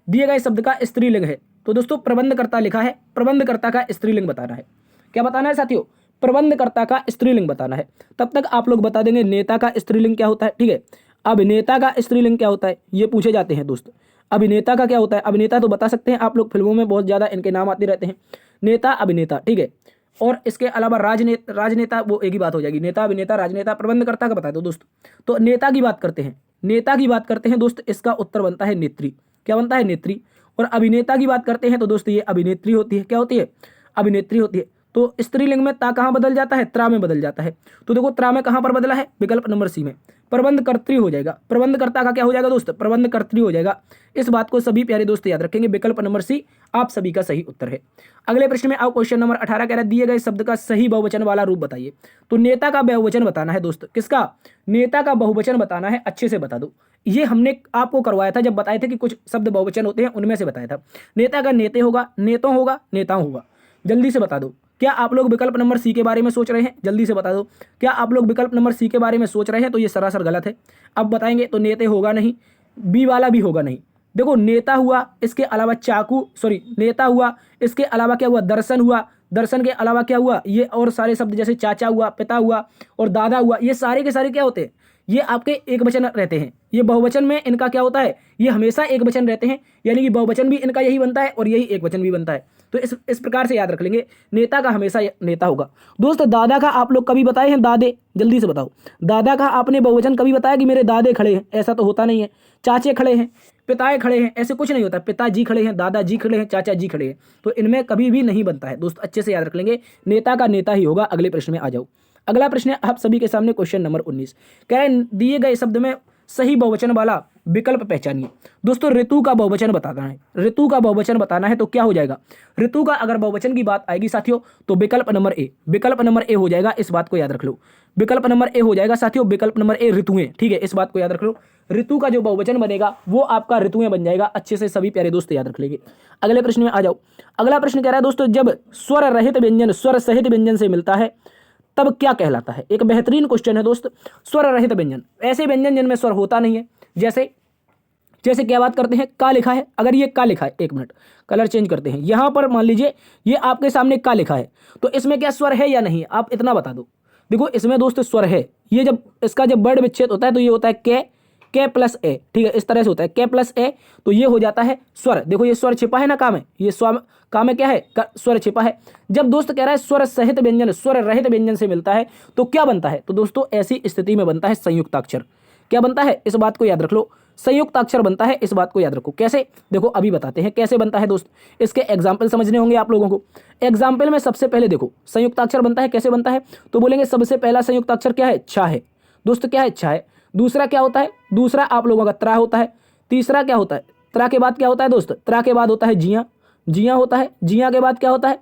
दिए गए शब्द का स्त्रीलिंग है। तो दोस्तों प्रबंधकर्ता लिखा है, प्रबंधकर्ता का स्त्रीलिंग बताना है। क्या बताना है साथियों, प्रबंधकर्ता का स्त्रीलिंग बताना है। तब तक आप लोग बता देंगे नेता का स्त्रीलिंग क्या होता है। ठीक है, अभिनेता का स्त्रीलिंग क्या होता है, ये पूछे जाते हैं दोस्त। अभिनेता का क्या होता है, अभिनेता तो बता सकते हैं आप लोग, फिल्मों में बहुत ज़्यादा इनके नाम आते रहते हैं, नेता अभिनेता। ठीक है, और इसके अलावा राजनेता, वो एक ही बात हो जाएगी, नेता अभिनेता राजनेता। प्रबंधकर्ता का बता दो दोस्त। तो नेता की बात करते हैं, दोस्त, इसका उत्तर बनता है नेत्री। क्या बनता है, नेत्री। और अभिनेता की बात करते हैं तो दोस्त ये अभिनेत्री होती है। क्या होती है, अभिनेत्री होती है। तो स्त्रीलिंग में ता कहाँ बदल जाता है, त्रा में बदल जाता है। तो देखो त्रा में कहाँ पर बदला है, विकल्प नंबर सी में, प्रबंधकर्त्री हो जाएगा। प्रबंधकर्ता का क्या हो जाएगा दोस्त, प्रबंधकर्त्री हो जाएगा। इस बात को सभी प्यारे दोस्त याद रखेंगे, विकल्प नंबर सी आप सभी का सही उत्तर है। अगले प्रश्न में आओ। क्वेश्चन नंबर 18 कह रहा है दिए गए शब्द का सही बहुवचन वाला रूप बताइए। तो नेता का बहुवचन बताना है दोस्त, किसका, नेता का बहुवचन बताना है। अच्छे से बता दो, ये हमने आपको करवाया था जब बताए थे कि कुछ शब्द बहुवचन होते हैं, उनमें से बताया था। नेता का नेते होगा, नेतों होगा, नेताओं होगा। जल्दी से बता दो, क्या आप लोग विकल्प नंबर सी के बारे में सोच रहे हैं, जल्दी से बता दो, क्या आप लोग विकल्प नंबर सी के बारे में सोच रहे हैं, तो ये सरासर गलत है। अब बताएंगे तो नेते होगा नहीं, बी वाला भी होगा नहीं, देखो नेता हुआ, इसके अलावा चाकू, सॉरी नेता हुआ, इसके अलावा क्या हुआ, दर्शन हुआ, दर्शन के अलावा क्या हुआ, ये और सारे शब्द जैसे चाचा हुआ, पिता हुआ और दादा हुआ, ये सारे के सारे क्या होते हैं, ये आपके एक वचन रहते हैं। ये बहुवचन में इनका क्या होता है, ये हमेशा एक वचन रहते हैं, यानी कि बहुवचन भी इनका यही बनता है और यही एक वचन भी बनता है। तो इस प्रकार से याद रख लेंगे, नेता का हमेशा नेता होगा। दोस्त दादा का आप लोग कभी बताए हैं दादे, जल्दी से बताओ, दादा का आपने बहुवचन कभी बताया कि मेरे दादे खड़े हैं, ऐसा तो होता नहीं है। चाचे खड़े हैं, पिताएं खड़े हैं, ऐसे कुछ नहीं होता। पिताजी खड़े हैं, दादाजी खड़े हैं, चाचा जी खड़े हैं, तो इनमें कभी भी नहीं बनता है। दोस्त अच्छे से याद रख लेंगे, नेता का नेता ही होगा। अगले प्रश्न में आ जाओ। अगला प्रश्न है आप सभी के सामने, क्वेश्चन नंबर 19, कह रहे हैं दिए गए शब्द में सही बहुवचन वाला विकल्प पहचानिए। दोस्तों ऋतु का बहुवचन बताना है, ऋतु का बहुवचन बताना है तो क्या हो जाएगा, ऋतु का अगर बहुवचन की बात आएगी साथियों तो विकल्प नंबर ए, विकल्प नंबर ए हो जाएगा। इस बात को याद रख लो, विकल्प नंबर ए हो जाएगा साथियों, विकल्प नंबर ए ऋतुएं। ठीक है, इस बात को याद रख लो, ऋतु का जो बहुवचन बनेगा वो आपका ऋतुएं बन जाएगा। अच्छे से सभी प्यारे दोस्त याद रख लेंगे। अगले प्रश्न में आ जाओ। अगला प्रश्न कह रहा है दोस्तों, जब स्वर रहित व्यंजन स्वर सहित व्यंजन से मिलता है तब क्या कहलाता है। एक बेहतरीन क्वेश्चन है दोस्त, स्वर रहित व्यंजन, ऐसे व्यंजन जिनमें स्वर होता नहीं है। जैसे जैसे क्या बात करते हैं, का लिखा है, अगर ये का लिखा है, एक मिनट कलर चेंज करते हैं, यहां पर मान लीजिए ये आपके सामने का लिखा है, तो इसमें क्या स्वर है या नहीं, आप इतना बता दो। देखो इसमें दोस्त स्वर है, ये जब इसका जब वर्ड विच्छेद होता है तो ये होता है के प्लस ए। ठीक है, इस तरह से होता है के प्लस ए, तो ये हो जाता है स्वर। देखो ये स्वर छिपा है ना का में, ये स्वर का में क्या है, स्वर छिपा है। जब दोस्त कह रहा है स्वर सहित व्यंजन स्वर रहित व्यंजन से मिलता है तो क्या बनता है, तो दोस्तों ऐसी स्थिति में बनता है संयुक्ताक्षर। क्या बनता है, इस बात को याद रख लो, संयुक्ताक्षर बनता है। इस बात को याद रखो। कैसे, देखो अभी बताते हैं कैसे बनता है दोस्त, इसके एग्जाम्पल समझने होंगे आप लोगों को। एग्जाम्पल में सबसे पहले देखो संयुक्ताक्षर बनता है, कैसे बनता है, तो बोलेंगे सबसे पहला संयुक्ताक्षर क्या है, छा है। दोस्त क्या है, छा है। दूसरा क्या होता है, दूसरा आप लोगों का त्रा होता है। तीसरा क्या होता है, त्रा के बाद क्या होता है दोस्त, त्रा के बाद होता है जिया, जिया होता है। जिया के बाद क्या होता है,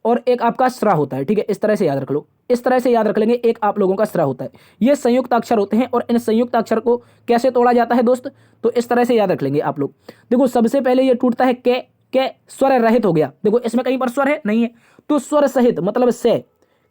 और एक आपका स्रा होता है। ठीक है, इस तरह से याद रख लो, इस तरह से याद रख लेंगे, एक आप लोगों का स्रा होता है। ये संयुक्त अक्षर होते हैं और इन संयुक्त अक्षर को कैसे तोड़ा जाता है दोस्त, तो इस तरह से याद रख लेंगे आप लोग। देखो सबसे पहले ये टूटता है के स्वर रहित हो गया। देखो इसमें कहीं पर स्वर है नहीं है, तो स्वर सहित मतलब से,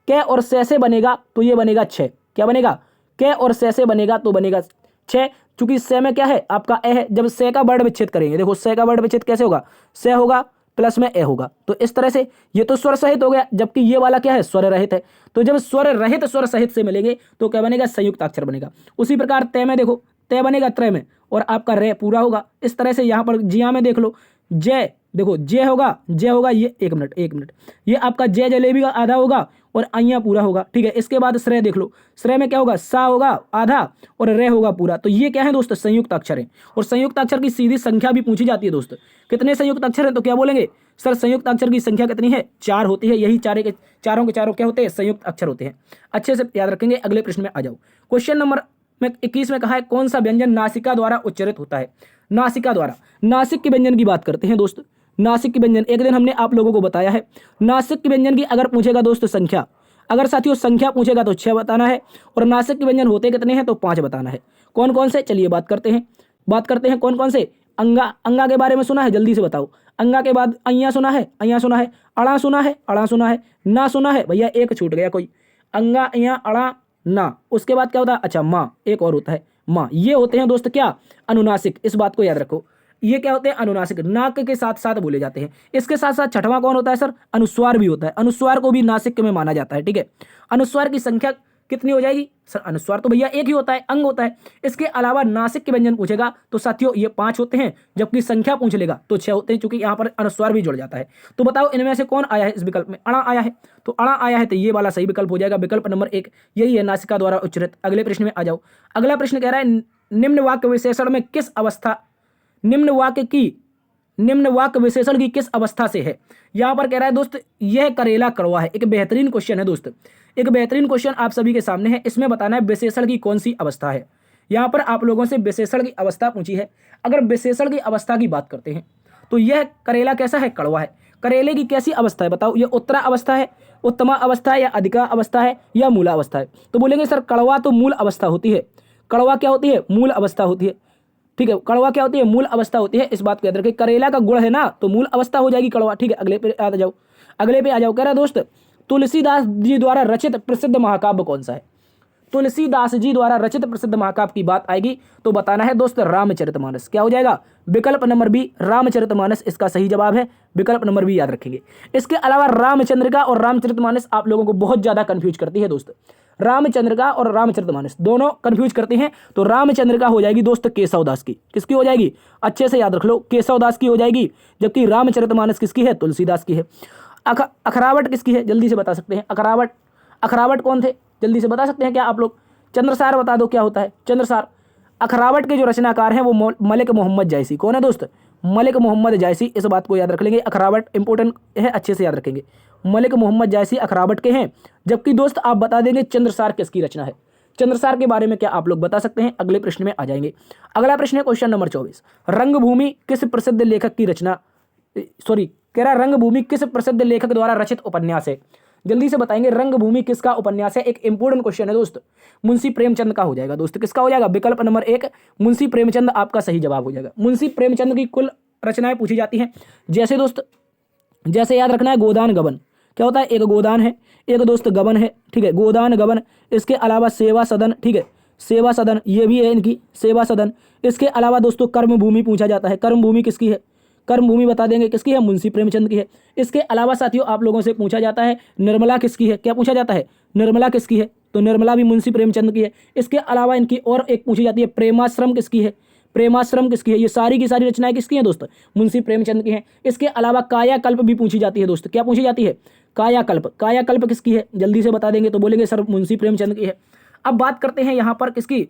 के और से बनेगा तो ये बनेगा छः। क्या बनेगा, के और से बनेगा तो बनेगा छः। चूंकि से में क्या है आपका ए है, जब से का वर्ड विच्छेद करेंगे, देखो से का वर्ड विच्छेद कैसे होगा, से होगा प्लस में ए होगा, तो इस तरह से ये तो स्वर सहित हो गया, जबकि ये वाला क्या है, स्वर रहित है। तो जब स्वर रहित स्वर सहित से मिलेंगे तो क्या बनेगा, संयुक्त अक्षर बनेगा। उसी प्रकार तय में देखो, तय बनेगा त्रय में और आपका रे पूरा होगा। इस तरह से यहाँ पर जिया में देख लो, जय, देखो जय होगा, ये एक मिनट, ये आपका जय जलेबी का आधा होगा और अइया पूरा होगा। ठीक है, इसके बाद श्रेय देख लो, श्रेय में क्या होगा, सा होगा आधा और रे होगा पूरा। तो ये क्या है दोस्त, संयुक्त अक्षर है। और संयुक्त अक्षर की सीधी संख्या भी पूछी जाती है दोस्त, कितने संयुक्त अक्षर हैं, तो क्या बोलेंगे सर संयुक्त अक्षर की संख्या कितनी है, 4 होती है। यही चारों के चारों क्या होते हैं, संयुक्त अक्षर होते हैं। अच्छे से याद रखेंगे। अगले प्रश्न में आ जाओ। क्वेश्चन नंबर 21 में कहा है कौन सा व्यंजन नासिका द्वारा उच्चारित होता है। नासिका द्वारा, नासिक के व्यंजन की बात करते हैं दोस्त। नासिक के व्यंजन एक दिन हमने आप लोगों को बताया है। नासिक के व्यंजन की अगर पूछेगा दोस्त संख्या, अगर साथियों संख्या पूछेगा तो 6 बताना है, और नासिक के व्यंजन होते कितने हैं तो 5 बताना है। कौन कौन से, चलिए बात करते हैं कौन कौन से। अंगा के बारे में सुना है, जल्दी से बताओ। अंगा के बाद अइया सुना है, अड़ा सुना है, ना सुना है, भैया एक छूट गया कोई, अंगा अइया अड़ा ना। उसके बाद क्या होता है, अच्छा माँ, एक और होता है माँ। ये होते हैं दोस्त क्या, अनुनासिक। इस बात को याद रखो, ये क्या होते हैं, अनुनासिक, नाक के साथ साथ बोले जाते हैं। इसके साथ साथ छठवां कौन होता है सर, अनुस्वार भी होता है। अनुस्वार को भी नासिक में माना जाता है। ठीक है, अनुस्वार की संख्या कितनी हो जाएगी सर, अनुस्वार तो भैया एक ही होता है, अंग होता है। इसके अलावा नासिक के व्यंजन पूछेगा तो साथियों ये 5 होते हैं, जबकि संख्या पूछ लेगा तो 6 होते हैं, क्योंकि यहाँ पर अनुस्वार भी जुड़ जाता है। तो बताओ इनमें से कौन आया है इस विकल्प में, अड़ा आया है। तो अड़ा आया है तो ये वाला सही विकल्प हो जाएगा, विकल्प नंबर 1, यही है नासिका द्वारा उच्चारित। अगले प्रश्न में आ जाओ। अगला प्रश्न कह रहा है निम्न वाक्य विशेषण में किस अवस्था, निम्न वाक्य विशेषण की किस अवस्था से है। यहां पर कह रहा है दोस्त यह करेला कड़वा है। एक बेहतरीन क्वेश्चन है दोस्त, एक बेहतरीन क्वेश्चन आप सभी के सामने है। इसमें बताना है विशेषण की कौन सी अवस्था है। यहां पर आप लोगों से विशेषण की अवस्था पूछी है। अगर विशेषण की अवस्था की बात करते हैं तो यह करेला कैसा है, कड़वा है। करेले की कैसी अवस्था है बताओ, यह उत्तरा अवस्था है, उत्तमा अवस्था है, या अधिका अवस्था है, या मूला अवस्था है। तो बोलेंगे सर कड़वा तो मूल अवस्था होती है। कड़वा क्या होती है, मूल अवस्था होती है। ठीक है, कड़वा क्या होती है, मूल अवस्था होती है। इस बात को याद रखें, करेला का गुण है ना तो मूल अवस्था हो जाएगी कड़वा। ठीक है, अगले पे आ जाओ, कह रहा है दोस्त तुलसीदास जी द्वारा रचित प्रसिद्ध महाकाव्य कौन सा है। तुलसीदास जी द्वारा रचित प्रसिद्ध महाकाव्य की बात आएगी तो बताना है दोस्त रामचरितमानस। क्या हो जाएगा? विकल्प नंबर बी रामचरितमानस इसका सही जवाब है। विकल्प नंबर बी याद रखेंगे। इसके अलावा रामचंद्रिका और रामचरितमानस आप लोगों को बहुत ज्यादा कंफ्यूज करती है दोस्त। रामचंद्रिका और रामचरितमानस दोनों कंफ्यूज करती हैं। तो रामचंद्रिका हो जाएगी दोस्त केशवदास की। किसकी हो जाएगी? अच्छे से याद रख लो, केशवदास की हो जाएगी। जबकि रामचरितमानस किसकी है? तुलसीदास की है। अखरावट किसकी है? जल्दी से बता सकते हैं। अखरावट कौन थे? जल्दी से बता सकते हैं क्या आप लोग? चंद्रसार बता दो क्या होता है चंद्रसार। अखरावट के जो रचनाकार हैं वो मलिक मोहम्मद जायसी। कौन है दोस्त? मलिक मोहम्मद जायसी। इस बात को याद रख लेंगे। अखरावट इंपॉर्टेंट है, अच्छे से याद रखेंगे। मलिक मोहम्मद जायसी अखरावट के हैं। जबकि दोस्त आप बता देंगे चंद्रसार किसकी रचना है। चंद्रसार के बारे में क्या आप लोग बता सकते हैं? अगले प्रश्न में आ जाएंगे। अगला प्रश्न है क्वेश्चन नंबर 24। रंगभूमि किस प्रसिद्ध लेखक की रचना, सॉरी कह रहा रंगभूमि किस प्रसिद्ध लेखक द्वारा रचित उपन्यास है? जल्दी से बताएंगे रंगभूमि किसका उपन्यास है। एक इंपॉर्टेंट क्वेश्चन है दोस्त। मुंशी प्रेमचंद का हो जाएगा दोस्त। किसका हो जाएगा? विकल्प नंबर 1 मुंशी प्रेमचंद आपका सही जवाब हो जाएगा। मुंशी प्रेमचंद की कुल रचनाएं पूछी जाती हैं। जैसे दोस्त, जैसे याद रखना है गोदान गबन। क्या होता है? एक गोदान है, एक दोस्त गबन है, ठीक है, गोदान गबन। इसके अलावा सेवा सदन, ठीक है, सेवा सदन ये भी है इनकी, सेवा सदन। इसके अलावा दोस्तों कर्मभूमि पूछा जाता है। कर्मभूमि किसकी है? कर्मभूमि बता देंगे किसकी है? मुंशी प्रेमचंद की है। इसके अलावा साथियों आप लोगों से पूछा जाता है निर्मला किसकी है? क्या पूछा जाता है? निर्मला किसकी है? तो निर्मला भी मुंशी प्रेमचंद की है। इसके अलावा इनकी और एक पूछी जाती है प्रेमाश्रम किसकी है? प्रेमाश्रम किसकी है? ये सारी की सारी रचनाएं किसकी हैं दोस्त? मुंशी प्रेमचंद की हैं। इसके अलावा कायाकल्प भी पूछी जाती है दोस्त। क्या पूछी जाती है? कायाकल्प। कायाकल्प किसकी है? जल्दी से बता देंगे तो बोलेंगे सर मुंशी प्रेमचंद की है। अब बात करते हैं यहाँ पर किसकी?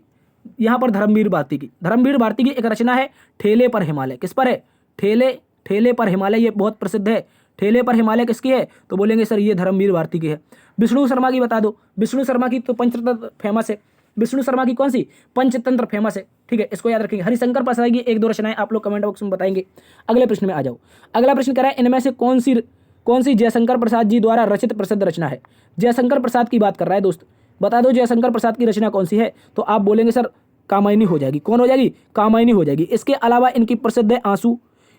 यहाँ पर धर्मवीर भारती की। धर्मवीर भारती की एक रचना है ठेले पर हिमालय। किस पर है? ठेले पर हिमालय, ये बहुत प्रसिद्ध है। ठेले पर हिमालय किसकी है? तो बोलेंगे सर ये धर्मवीर भारती की है। विष्णु शर्मा की बता दो। विष्णु शर्मा की तो पंचतंत्र फेमस है। विष्णु शर्मा की कौन सी? पंचतंत्र फेमस है, ठीक है, इसको याद रखेंगे। हरिशंकर प्रसाद की एक दो रचनाएं आप लोग कमेंट बॉक्स में बताएंगे। अगले प्रश्न में आ जाओ। अगला प्रश्न कह रहा है इनमें से कौन सी जयशंकर प्रसाद जी द्वारा रचित प्रसिद्ध रचना है? जयशंकर प्रसाद की बात कर रहा है दोस्त। बता दो जयशंकर प्रसाद की रचना कौन सी है? तो आप बोलेंगे सर कामायनी हो जाएगी। कौन हो जाएगी? कामायनी हो जाएगी। इसके अलावा इनकी प्रसिद्ध है आंसू।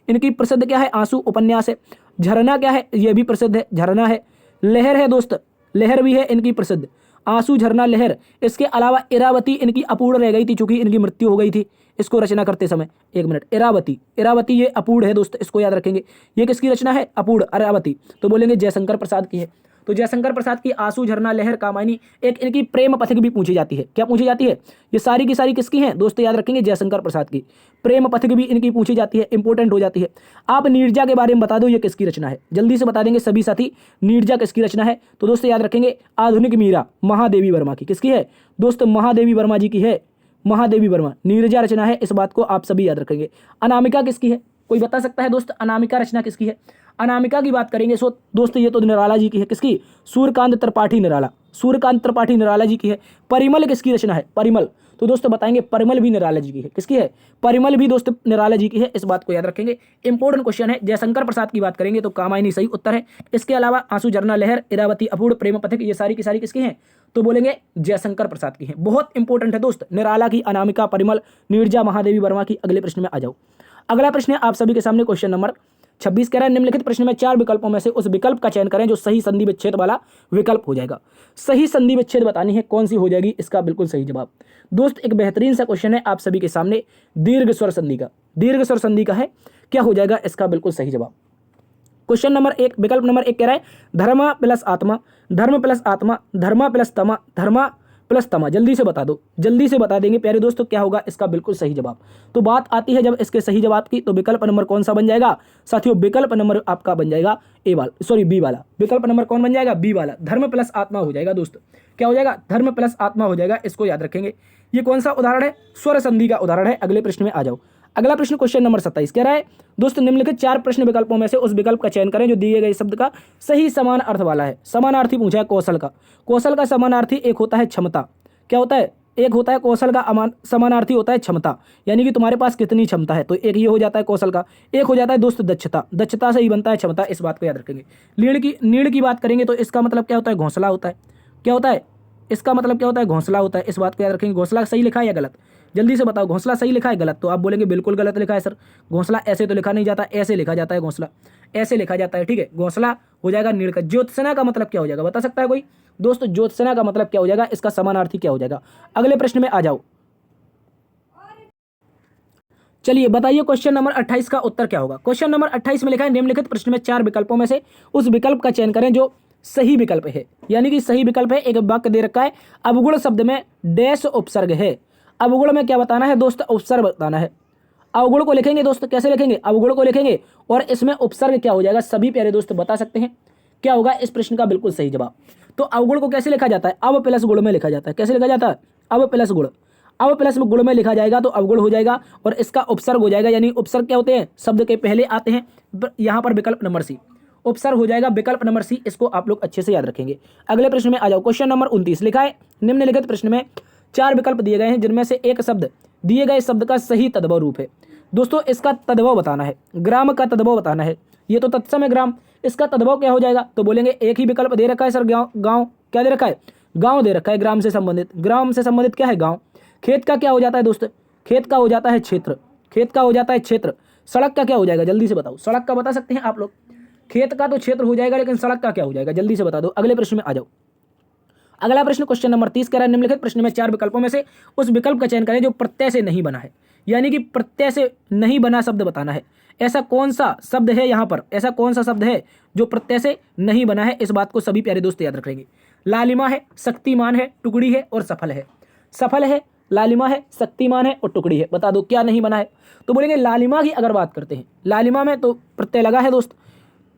इनकी प्रसिद्ध क्या है? आंसू उपन्यास है। झरना क्या है? यह भी प्रसिद्ध है, झरना है। लहर है दोस्त, लहर भी है इनकी प्रसिद्ध। आंसू, झरना, लहर। इसके अलावा इरावती इनकी अपूर्ण रह गई थी चूंकि इनकी मृत्यु हो गई थी इसको रचना करते समय। एक मिनट, इरावती ये अपूर्ण है दोस्त, इसको याद रखेंगे। ये किसकी रचना है? अपूर्ण, इरावती। तो बोलेंगे जयशंकर प्रसाद की है। तो जयशंकर प्रसाद की आंसू, झरना, लहर, कामायनी। एक इनकी प्रेम पथिक भी पूछी जाती है। क्या पूछी जाती है? ये सारी की सारी किसकी हैं दोस्त? याद रखेंगे जयशंकर प्रसाद की। प्रेम पथिक भी इनकी पूछी जाती है, इंपॉर्टेंट हो जाती है। आप नीरजा के बारे में बता दो ये किसकी रचना है? जल्दी से बता देंगे सभी साथी नीरजा किसकी रचना है? तो दोस्तों याद रखेंगे आधुनिक मीरा महादेवी वर्मा की। किसकी है दोस्त? महादेवी वर्मा जी की है। महादेवी वर्मा नीरजा रचना है, इस बात को आप सभी याद रखेंगे। अनामिका किसकी है? कोई बता सकता है दोस्त अनामिका रचना किसकी है? अनामिका की बात करेंगे सो दोस्त ये तो निराला जी की है। किसकी? सूर्यकांत त्रिपाठी निराला। सूर्यकांत त्रिपाठी निराला जी की है। परिमल किसकी रचना है? परिमल। तो दोस्तों बताएंगे परिमल भी निराला जी की है। किसकी है? परिमल भी दोस्त निराला जी की है, इस बात को याद रखेंगे। इंपॉर्टेंट क्वेश्चन है। जयशंकर प्रसाद की बात करेंगे तो कामायनी सही उत्तर है। इसके अलावा आंसू, झरना, लहर, इरावती, अपूर्ण, प्रेम पथिक ये सारी की सारी किसकी हैं? तो बोलेंगे जयशंकर प्रसाद की है। बहुत इंपॉर्टेंट है दोस्त। निराला की, अनामिका, परिमल, नीरजा, महादेवी वर्मा की। अगले प्रश्न में आ जाओ। अगला प्रश्न है आप सभी के सामने क्वेश्चन नंबर 26 कह रहा है निम्नलिखित प्रश्न में 4 विकल्पों में से उस विकल्प का चयन करें जो सही संधि विच्छेद वाला विकल्प हो जाएगा। सही संधि विच्छेद बतानी है, कौन सी हो जाएगी इसका बिल्कुल सही जवाब। दोस्त एक बेहतरीन सा क्वेश्चन है आप सभी के सामने दीर्घ स्वर संधि का। दीर्घ स्वर संधि का है, क्या हो जाएगा इसका बिल्कुल सही जवाब। क्वेश्चन नंबर 1 विकल्प नंबर 1 कह रहा है धर्म प्लस आत्मा, धर्म प्लस आत्मा, धर्मा प्लस तमा, धर्मा प्लस तमा। जल्दी से बता दो, जल्दी से बता देंगे प्यारे दोस्तों क्या होगा इसका बिल्कुल सही जवाब। तो बात आती है जब इसके सही जवाब की, तो विकल्प नंबर कौन सा बन जाएगा साथियों? विकल्प नंबर आपका बन जाएगा बी वाला। विकल्प नंबर कौन बन जाएगा? बी वाला। धर्म प्लस आत्मा हो जाएगा दोस्त। क्या हो जाएगा? धर्म प्लस आत्मा हो जाएगा, इसको याद रखेंगे। ये कौन सा उदाहरण है? स्वर संधि का उदाहरण है। अगले प्रश्न में आ जाओ। अगला प्रश्न क्वेश्चन नंबर 27 कह रहा है दोस्तों निम्नलिखित 4 प्रश्न विकल्पों में से उस विकल्प का चयन करें जो दिए गए शब्द का सही समान अर्थ वाला है। समानार्थी पूछा है कौशल का। कौशल का समानार्थी एक होता है क्षमता। क्या होता है? एक होता है कौशल का समानार्थी होता है क्षमता, यानी कि तुम्हारे पास कितनी क्षमता है। तो एक ये हो जाता है कौशल का। एक हो जाता है दोस्त दक्षता। दक्षता से ही बनता है क्षमता, इस बात को याद रखेंगे। नीड़ की बात करेंगे तो इसका मतलब क्या होता है? घोंसला होता है। क्या होता है? इसका मतलब क्या होता है? घोंसला होता है, इस बात को याद रखेंगे। घोंसला सही लिखा है या गलत? जल्दी से बताओ घोंसला सही लिखा है गलत? तो आप बोलेंगे बिल्कुल गलत लिखा है सर। घोंसला ऐसे तो लिखा नहीं जाता, ऐसे लिखा जाता है। घोंसला ऐसे लिखा जाता है, ठीक है। घोंसला हो जाएगा नीड़ का। ज्योत्सना का मतलब क्या हो जाएगा, बता सकता है कोई दोस्त? ज्योत्सना का मतलब क्या हो जाएगा, इसका समानार्थी क्या हो जाएगा? अगले प्रश्न में आ जाओ। चलिए बताइए क्वेश्चन नंबर 28 का उत्तर क्या होगा। क्वेश्चन नंबर 28 में लिखा है निम्नलिखित प्रश्न में 4 विकल्पों में से उस विकल्प का चयन करें जो सही विकल्प है। यानी कि सही विकल्प है, एक वाक्य दे रखा है, अवगुण शब्द में डैश उपसर्ग है। अवगुण में क्या बताना है दोस्त? उपसर्ग बताना है। अवगुण को लिखेंगे दोस्त, कैसे लिखेंगे? अवगुण को लिखेंगे और इसमें उपसर्ग क्या हो जाएगा? सभी प्यारे दोस्त बता सकते हैं क्या होगा इस प्रश्न का बिल्कुल सही जवाब। तो अवगुण को कैसे लिखा जाता है? अव प्लस गुण में लिखा जाता है। कैसे लिखा जाता है? अव प्लस गुण। अव प्लस गुण में लिखा जाएगा तो अवगुण हो जाएगा और इसका उपसर्ग हो जाएगा। यानी उपसर्ग क्या होते हैं? शब्द के पहले आते हैं। यहां पर विकल्प नंबर सी उपसर्ग हो जाएगा, विकल्प नंबर सी। इसको आप लोग अच्छे से याद रखेंगे। अगले प्रश्न में आ जाओ। क्वेश्चन नंबर 29 लिखा है निम्नलिखित प्रश्न में 4 विकल्प दिए गए हैं जिनमें से एक शब्द दिए गए शब्द का सही तद्भव रूप है। दोस्तों इसका तद्भव बताना है, ग्राम का तद्भव बताना है। ये तो तत्सम है ग्राम, इसका तद्भव क्या हो जाएगा? तो बोलेंगे एक ही विकल्प दे रखा है सर, गांव। गांव क्या दे रखा है? गांव दे रखा है। ग्राम से संबंधित, ग्राम से संबंधित क्या है? गांव। खेत का क्या हो जाता है दोस्त? खेत का हो जाता है क्षेत्र। खेत का हो जाता है क्षेत्र। सड़क का क्या हो जाएगा? जल्दी से बताओ। सड़क का बता सकते हैं आप लोग? खेत का तो क्षेत्र हो जाएगा, लेकिन सड़क का क्या हो जाएगा? जल्दी से बता दो। अगले प्रश्न में आ जाओ। अगला प्रश्न क्वेश्चन नंबर 30 कह रहा है निम्नलिखित प्रश्न में 4 विकल्पों में से उस विकल्प का चयन करें जो प्रत्यय से नहीं बना है। यानी कि प्रत्यय से नहीं बना शब्द बताना है। ऐसा कौन सा शब्द है यहाँ पर? ऐसा कौन सा शब्द है जो प्रत्यय से नहीं बना है? इस बात को सभी प्यारे दोस्त याद रखेंगे। लालिमा है, शक्तिमान है, टुकड़ी है और सफल है। सफल है, लालिमा है, शक्तिमान है और टुकड़ी है। बता दो क्या नहीं बना है? तो बोलेंगे लालिमा की अगर बात करते हैं, लालिमा में तो प्रत्यय लगा है दोस्त,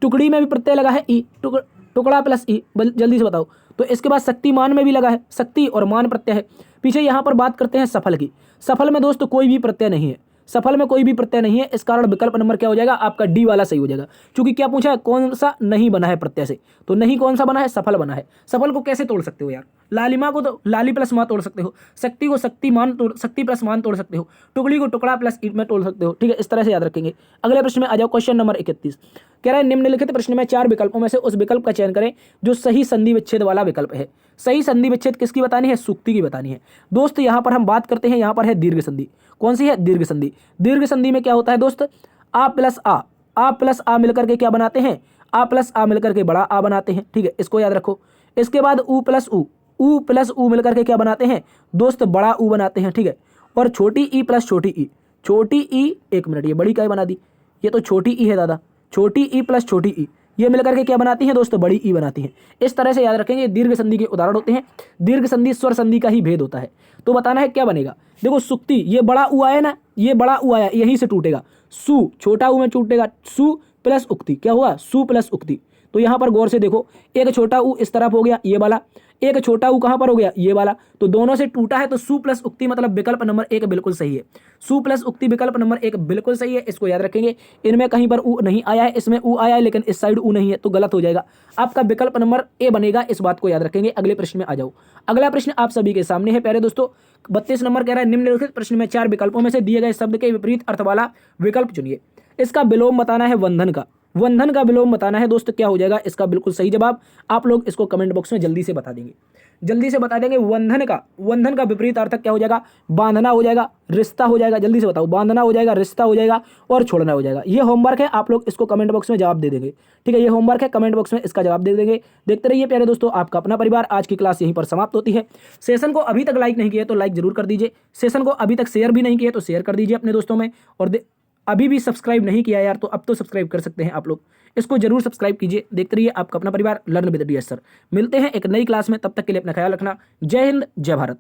टुकड़ी में भी प्रत्यय लगा है ई, टुकड़ा प्लस ई। जल्दी से बताओ। तो इसके बाद शक्तिमान में भी लगा है, शक्ति और मान प्रत्यय है। पीछे यहाँ पर बात करते हैं सफल की। सफल में दोस्त कोई भी प्रत्यय नहीं है, सफल में कोई भी प्रत्यय नहीं है। इस कारण विकल्प नंबर क्या हो जाएगा? आपका डी वाला सही हो जाएगा। क्योंकि क्या पूछा है? कौन सा नहीं बना है प्रत्यय से? तो नहीं कौन सा बना है? सफल बना है। सफल को कैसे तोड़ सकते हो यार? लालिमा को तो लाली प्लस माँ तोड़ सकते हो, शक्ति को शक्तिमान तोड़, शक्ति प्लस मान तोड़ सकते हो, टुकड़ी को टुकड़ा प्लस ईट में तोड़ सकते हो। ठीक है, इस तरह से याद रखेंगे। अगले प्रश्न में आ जाओ। क्वेश्चन नंबर 31 कह रहा है निम्नलिखित प्रश्न में 4 विकल्पों में से उस विकल्प का चयन करें जो सही संधि विच्छेद वाला विकल्प है। सही संधि विच्छेद किसकी बतानी है? सूक्ति की बतानी है दोस्त। यहाँ पर हम बात करते हैं, यहाँ पर है दीर्घ संधि। कौन सी है? दीर्घ संधि। दीर्घ संधि में क्या होता है दोस्त? आ प्लस आ मिलकर के क्या बनाते हैं? आ प्लस आ मिलकर के बड़ा आ बनाते हैं। ठीक है, इसको याद रखो। इसके बाद ऊ प्लस ऊ मिलकर के क्या बनाते हैं दोस्त? बड़ा ऊ बनाते हैं। ठीक है, और छोटी ई प्लस छोटी ई, छोटी ई, एक मिनट, ये बड़ी काय बना दी? ये तो छोटी ई है दादा। छोटी ई प्लस छोटी ई, ये मिलकर के क्या बनाती हैं दोस्तों? बड़ी ई बनाती हैं। इस तरह से याद रखेंगे। दीर्घ संधि के उदाहरण होते हैं। दीर्घ संधि स्वर संधि का ही भेद होता है। तो बताना है क्या बनेगा। देखो सुक्ति, ये बड़ा ऊ आया ना, ये बड़ा ऊ आया, यहीं से टूटेगा। सु छोटा ऊ में टूटेगा। सु प्लस उक्ति क्या हुआ? सु प्लस उक्ति। तो यहाँ पर गौर से देखो, एक छोटा ऊ इस तरफ हो गया, ये वाला। एक छोटा ऊ कहाँ पर हो गया? ये वाला। तो दोनों से टूटा है, तो सु प्लस उक्ति मतलब विकल्प नंबर 1 बिल्कुल सही है। सु प्लस उक्ति विकल्प नंबर 1 बिल्कुल सही है। इसको याद रखेंगे। इनमें कहीं पर ऊ नहीं आया है, इसमें ऊ आया है, लेकिन इस साइड ऊ नहीं है, तो गलत हो जाएगा। आपका विकल्प नंबर ए बनेगा। इस बात को याद रखेंगे। अगले प्रश्न में आ जाओ। अगला प्रश्न आप सभी के सामने है प्यारे दोस्तों। 32 नंबर कह रहा है निम्नलिखित प्रश्न में 4 विकल्पों में से दिए गए शब्द के विपरीत अर्थ वाला विकल्प चुनिए। इसका विलोम बताना है वंधन का। वंधन का विलोम बताना है दोस्त। क्या हो जाएगा इसका बिल्कुल सही जवाब? आप लोग इसको कमेंट बॉक्स में जल्दी से बता देंगे, जल्दी से बता देंगे। वंधन का विपरीत अर्थक क्या हो जाएगा? बांधना हो जाएगा, रिश्ता हो जाएगा। जल्दी से बताओ। बांधना हो जाएगा, रिश्ता हो जाएगा और छोड़ना हो जाएगा। ये होमवर्क है, आप लोग इसको कमेंट बॉक्स में जवाब दे देंगे। ठीक है, ये होमवर्क है, कमेंट बॉक्स में इसका जवाब दे देंगे। देखते रहिए प्यारे दोस्तों, आपका अपना परिवार। आज की क्लास यहीं पर समाप्त होती है। सेशन को अभी तक लाइक नहीं किया तो लाइक जरूर कर दीजिए। सेशन को अभी तक शेयर भी नहीं किया तो शेयर कर दीजिए अपने दोस्तों में। और अभी भी सब्सक्राइब नहीं किया यार, तो अब तो सब्सक्राइब कर सकते हैं आप लोग। इसको जरूर सब्सक्राइब कीजिए। देखते रहिए आपका अपना परिवार लर्न विद डीएस सर। मिलते हैं एक नई क्लास में, तब तक के लिए अपना ख्याल रखना। जय हिंद, जय भारत।